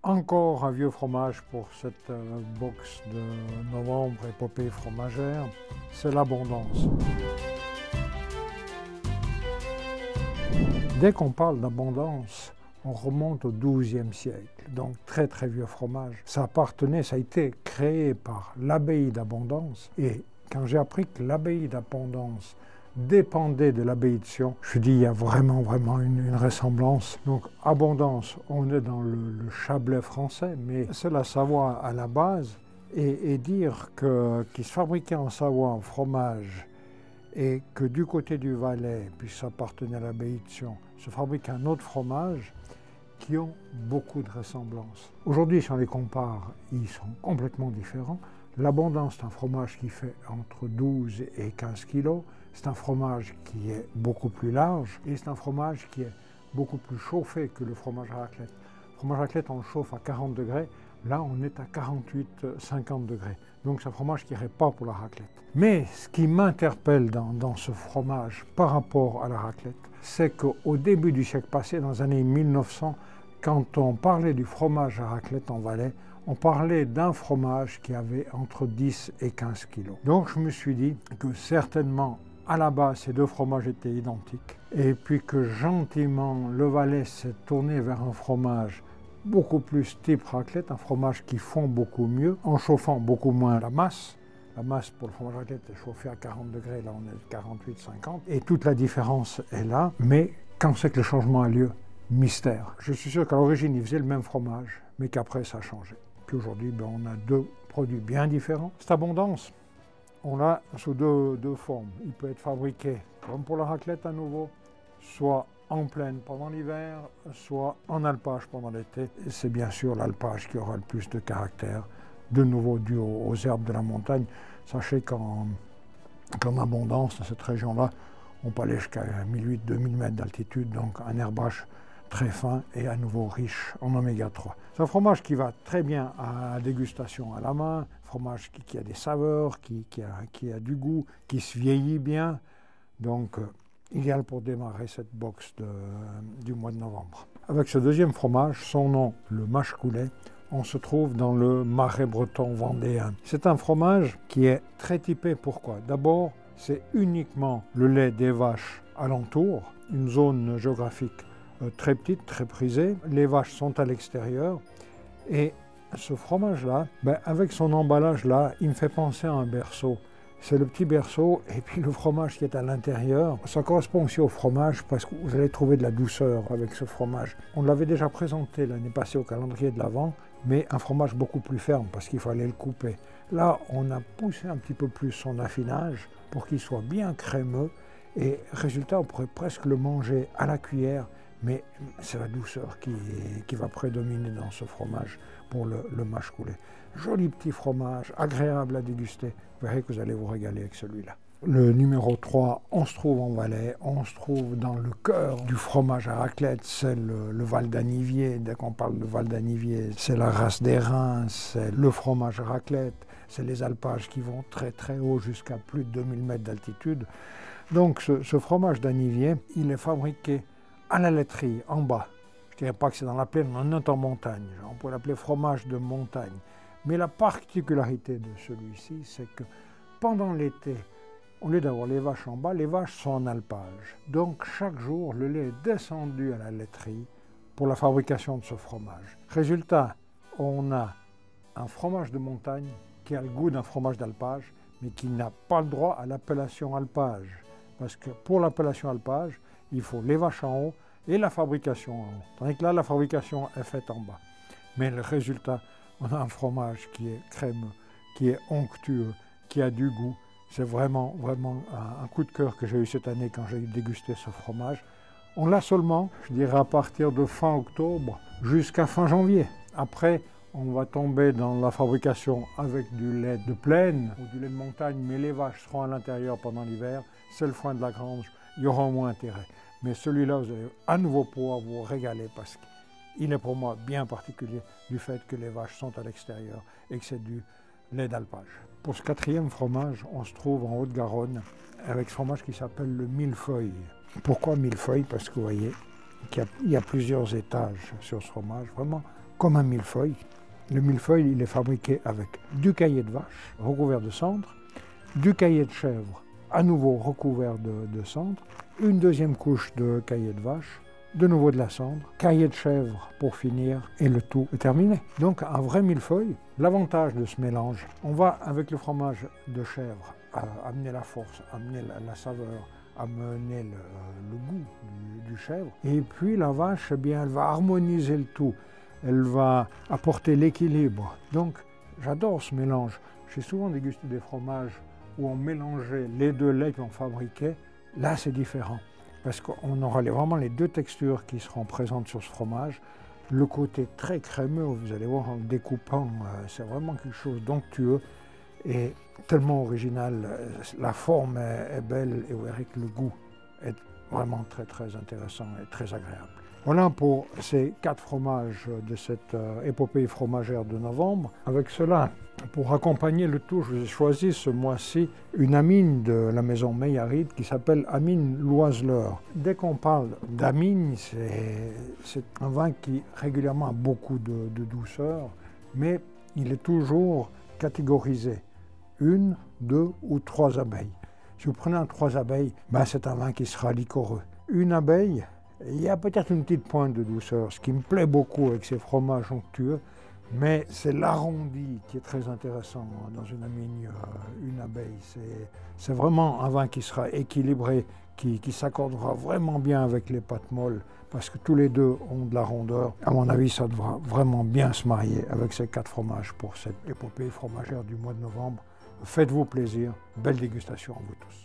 Encore un vieux fromage pour cette box de novembre, épopée fromagère, c'est l'abondance. Dès qu'on parle d'abondance, on remonte au XIIe siècle, donc très vieux fromage. Ça a été créé par l'abbaye d'Abondance, et quand j'ai appris que l'abbaye d'Abondance dépendait de l'abbaye de Sion, je me suis dit, il y a vraiment une ressemblance. Donc abondance, on est dans le Chablais français, mais c'est la Savoie à la base, et dire qu'il se fabriquait en Savoie un fromage, et que du côté du Valais, puis ça appartenait à l'abbaye de Sion, se fabrique un autre fromage, qui ont beaucoup de ressemblances. Aujourd'hui, si on les compare, ils sont complètement différents. L'abondance, c'est un fromage qui fait entre 12 et 15 kg. C'est un fromage qui est beaucoup plus large et c'est un fromage qui est beaucoup plus chauffé que le fromage raclette. Le fromage raclette, on le chauffe à 40 degrés. Là, on est à 48-50 degrés. Donc, c'est un fromage qui n'irait pas pour la raclette. Mais ce qui m'interpelle dans ce fromage par rapport à la raclette, c'est qu'au début du siècle passé, dans les années 1900, quand on parlait du fromage à raclette en Valais, on parlait d'un fromage qui avait entre 10 et 15 kilos. Donc, je me suis dit que certainement, à la base, ces deux fromages étaient identiques. Et puis que gentiment, le Valais s'est tourné vers un fromage beaucoup plus type raclette, un fromage qui fond beaucoup mieux, en chauffant beaucoup moins la masse. La masse pour le fromage raclette est chauffée à 40 degrés, là on est à 48-50. Et toute la différence est là, mais quand c'est que le changement a lieu, mystère. Je suis sûr qu'à l'origine, ils faisaient le même fromage, mais qu'après ça a changé. Puis aujourd'hui, on a deux produits bien différents. Cette abondance, on l'a sous deux formes. Il peut être fabriqué, comme pour la raclette à nouveau, soit en plaine pendant l'hiver, soit en alpage pendant l'été. Et c'est bien sûr l'alpage qui aura le plus de caractère, de nouveau dû aux herbes de la montagne. Sachez qu'en abondance, dans cette région-là, on peut aller jusqu'à 1800-2000 mètres d'altitude, donc un herbage très fin et à nouveau riche en oméga 3. C'est un fromage qui va très bien à la dégustation à la main, fromage qui a des saveurs, qui a du goût, qui se vieillit bien, donc idéal pour démarrer cette box du mois de novembre. Avec ce deuxième fromage, son nom, le mâche-coulet, on se trouve dans le Marais breton vendéen. C'est un fromage qui est très typé. Pourquoi? D'abord, c'est uniquement le lait des vaches alentour, une zone géographique très petite, très prisée. Les vaches sont à l'extérieur et ce fromage-là, avec son emballage-là, il me fait penser à un berceau. C'est le petit berceau et puis le fromage qui est à l'intérieur. Ça correspond aussi au fromage parce que vous allez trouver de la douceur avec ce fromage. On l'avait déjà présenté l'année passée au calendrier de l'Avent, mais un fromage beaucoup plus ferme parce qu'il fallait le couper. Là, on a poussé un petit peu plus son affinage pour qu'il soit bien crémeux et résultat, on pourrait presque le manger à la cuillère, mais c'est la douceur qui va prédominer dans ce fromage pour le mâche-coulet. Joli petit fromage, agréable à déguster. Vous verrez que vous allez vous régaler avec celui-là. Le numéro 3, on se trouve en Valais, on se trouve dans le cœur du fromage à raclette, c'est le Val d'Anniviers. Dès qu'on parle de Val d'Anniviers, c'est la race des reins, c'est le fromage à raclette, c'est les alpages qui vont très haut jusqu'à plus de 2000 mètres d'altitude. Donc ce fromage d'Anniviers, il est fabriqué à la laiterie, en bas. Je ne dirais pas que c'est dans la plaine, on est en montagne. On pourrait l'appeler fromage de montagne. Mais la particularité de celui-ci, c'est que pendant l'été, au lieu d'avoir les vaches en bas, les vaches sont en alpage. Donc chaque jour, le lait est descendu à la laiterie pour la fabrication de ce fromage. Résultat, on a un fromage de montagne qui a le goût d'un fromage d'alpage, mais qui n'a pas le droit à l'appellation alpage. Parce que pour l'appellation alpage, il faut les vaches en haut et la fabrication en haut. Tandis que là, la fabrication est faite en bas. Mais le résultat, on a un fromage qui est crémeux, qui est onctueux, qui a du goût. C'est vraiment un coup de cœur que j'ai eu cette année quand j'ai dégusté ce fromage. On l'a seulement, je dirais, à partir de fin octobre jusqu'à fin janvier. Après, on va tomber dans la fabrication avec du lait de plaine ou du lait de montagne, mais les vaches seront à l'intérieur pendant l'hiver. C'est le foin de la grange, il y aura moins intérêt. Mais celui-là, vous allez à nouveau pouvoir vous régaler parce qu'il est pour moi bien particulier du fait que les vaches sont à l'extérieur et que c'est du lait d'alpage. Pour ce quatrième fromage, on se trouve en Haute-Garonne avec ce fromage qui s'appelle le millefeuille. Pourquoi millefeuille? Parce que vous voyez qu'il y a plusieurs étages sur ce fromage, vraiment comme un millefeuille. Le millefeuille, il est fabriqué avec du caillé de vache recouvert de cendre, du caillé de chèvre à nouveau recouvert de cendre, une deuxième couche de caillé de vache, de nouveau de la cendre, caillé de chèvre pour finir et le tout est terminé. Donc un vrai millefeuille. L'avantage de ce mélange, on va avec le fromage de chèvre amener la force, amener la saveur, amener le goût du chèvre. Et puis la vache, eh bien, elle va harmoniser le tout. Elle va apporter l'équilibre. Donc j'adore ce mélange. J'ai souvent dégusté des fromages où on mélangeait les deux laits qu'on fabriquait. Là, c'est différent. Parce qu'on aura vraiment les deux textures qui seront présentes sur ce fromage. Le côté très crémeux, vous allez voir en le découpant, c'est vraiment quelque chose d'onctueux et tellement original. La forme est belle et avec le goût est vraiment très très intéressant et très agréable. Voilà pour ces 4 fromages de cette épopée fromagère de novembre. Avec cela, pour accompagner le tout, je vous ai choisi ce mois-ci une amine de la maison Meillaride qui s'appelle Amine Loiseleur. Dès qu'on parle d'amine, c'est un vin qui régulièrement a beaucoup de douceur, mais il est toujours catégorisé 1, 2 ou 3 abeilles. Si vous prenez un 3 abeilles, ben c'est un vin qui sera liquoreux. Une abeille, il y a peut-être une petite pointe de douceur, ce qui me plaît beaucoup avec ces fromages onctueux, mais c'est l'arrondi qui est très intéressant dans une amine, une abeille. C'est vraiment un vin qui sera équilibré, qui s'accordera vraiment bien avec les pâtes molles, parce que tous les deux ont de la rondeur. À mon avis, ça devra vraiment bien se marier avec ces 4 fromages pour cette épopée fromagère du mois de novembre. Faites-vous plaisir, belle dégustation à vous tous.